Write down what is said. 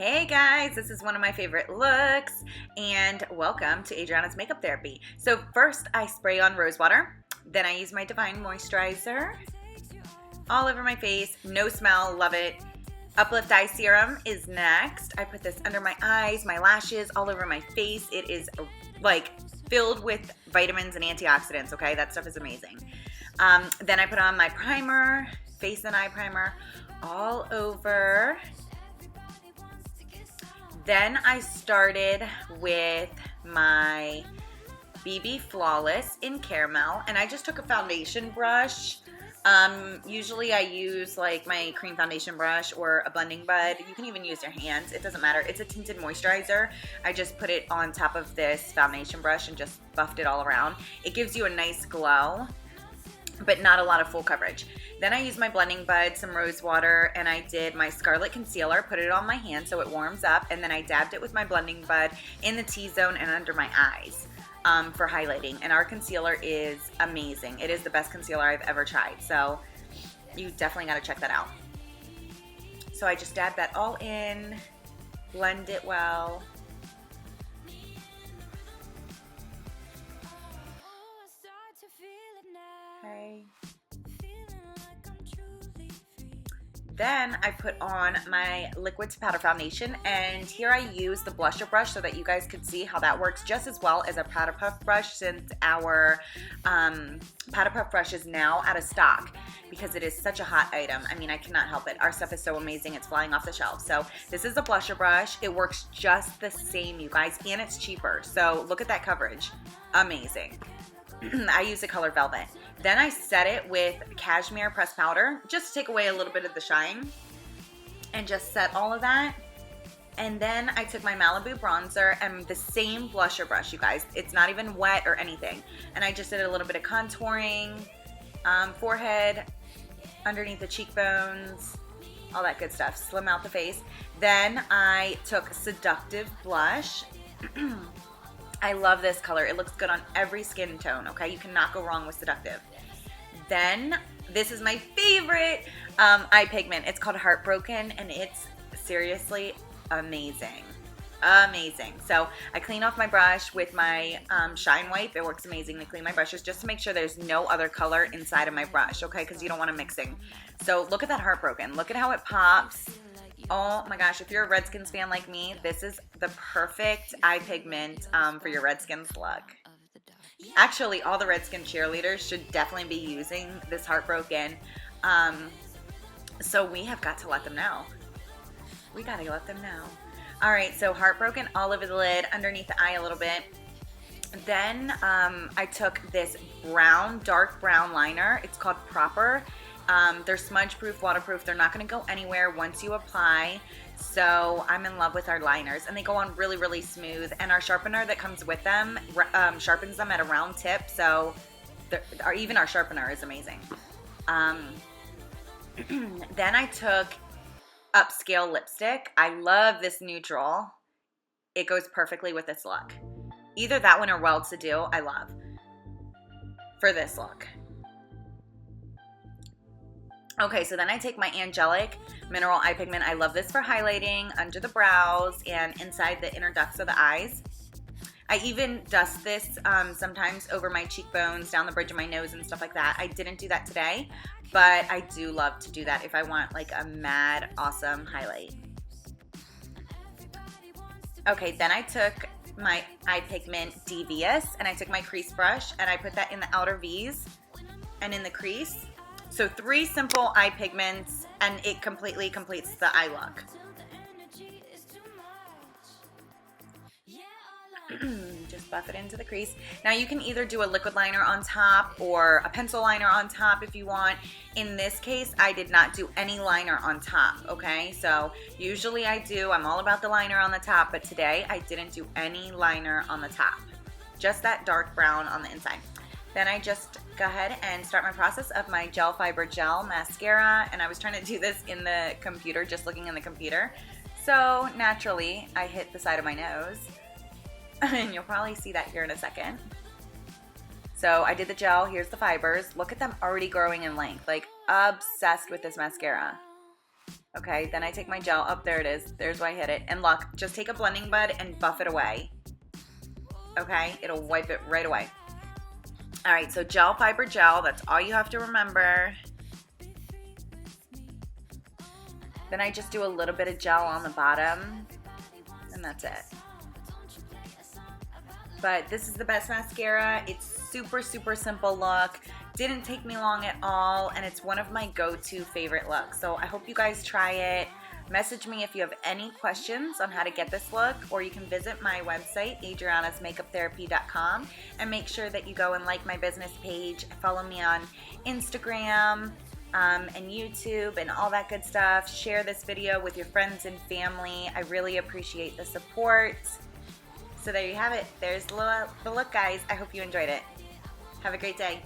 Hey guys, this is one of my favorite looks, and welcome to Adriana's Makeup Therapy. So first I spray on rose water, then I use my Divine Moisturizer all over my face, no smell, love it. Uplift Eye Serum is next. I put this under my eyes, my lashes, all over my face. It is like filled with vitamins and antioxidants, okay? That stuff is amazing. Then I put on my primer, face and eye primer, all over. Then I started with my BB Flawless in Caramel, and I just took a foundation brush. Usually I use like my cream foundation brush or a blending bud. You can even use your hands. It doesn't matter. It's a tinted moisturizer. I just put it on top of this foundation brush and just buffed it all around. It gives you a nice glow, but not a lot of full coverage. Then I used my blending bud, some rose water, and I did my Scarlet Concealer, put it on my hand so it warms up, and then I dabbed it with my blending bud in the T-zone and under my eyes for highlighting. And our concealer is amazing. It is the best concealer I've ever tried, so you definitely gotta check that out. So I just dabbed that all in, blend it well. Okay. Then I put on my liquid to powder foundation, and here I use the blusher brush so that you guys could see how that works just as well as a powder puff brush, since our powder puff brush is now out of stock because it is such a hot item. I mean, I cannot help it. Our stuff is so amazing, it's flying off the shelf. So this is a blusher brush. It works just the same, you guys, and it's cheaper. So look at that coverage. Amazing. I use the color Velvet. Then I set it with cashmere pressed powder just to take away a little bit of the shine and just set all of that. And then I took my Malibu bronzer and the same blusher brush, you guys. It's not even wet or anything. And I just did a little bit of contouring, forehead, underneath the cheekbones, all that good stuff. Slim out the face. Then I took Seductive blush. I love this color. It looks good on every skin tone, okay? You cannot go wrong with Seductive. Then, this is my favorite eye pigment. It's called Heartbroken, and it's seriously amazing. Amazing. So, I clean off my brush with my Shine Wipe. It works amazing to clean my brushes just to make sure there's no other color inside of my brush, okay? Because you don't want it mixing. So, look at that Heartbroken. Look at how it pops. Oh my gosh, if you're a Redskins fan like me, this is the perfect eye pigment for your Redskins look. Actually, all the Redskins cheerleaders should definitely be using this Heartbroken. So we have got to let them know. We gotta let them know. All right, so Heartbroken all over the lid, underneath the eye a little bit. Then I took this brown, dark brown liner. It's called Proper. They're smudge proof, waterproof. They're not going to go anywhere once you apply. So I'm in love with our liners, and they go on really, really smooth. And our sharpener that comes with them sharpens them at a round tip. So even our sharpener is amazing. Then I took Upscale lipstick. I love this neutral. It goes perfectly with this look. Either that one or Well To Do, I love for this look. Okay, so then I take my Angelic Mineral Eye Pigment. I love this for highlighting under the brows and inside the inner ducts of the eyes. I even dust this sometimes over my cheekbones, down the bridge of my nose and stuff like that. I didn't do that today, but I do love to do that if I want like a mad awesome highlight. Okay, then I took my eye pigment Devious, and I took my crease brush and I put that in the outer V's and in the crease. So 3 simple eye pigments, and it completely completes the eye look. Just buff it into the crease. Now you can either do a liquid liner on top or a pencil liner on top if you want. In this case, I did not do any liner on top, okay? So usually I do. I'm all about the liner on the top, but today I didn't do any liner on the top. Just that dark brown on the inside. Then I just go ahead and start my process of my Gel Fiber Gel Mascara, and I was trying to do this in the computer, just looking in the computer. So naturally, I hit the side of my nose, and you'll probably see that here in a second. So I did the gel, here's the fibers. Look at them already growing in length, like obsessed with this mascara. Okay, then I take my gel. Up there it is. There's why I hit it. And look, just take a blending bud and buff it away. Okay, it'll wipe it right away. All right, so gel fiber gel, that's all you have to remember. Then I just do a little bit of gel on the bottom, and that's it. But this is the best mascara. It's super, super simple look. Didn't take me long at all, and it's one of my go-to favorite looks. So I hope you guys try it. Message me if you have any questions on how to get this look, or you can visit my website, adrianasmakeuptherapy.com, and make sure that you go and like my business page. Follow me on Instagram and YouTube and all that good stuff. Share this video with your friends and family. I really appreciate the support. So there you have it. There's the look, guys. I hope you enjoyed it. Have a great day.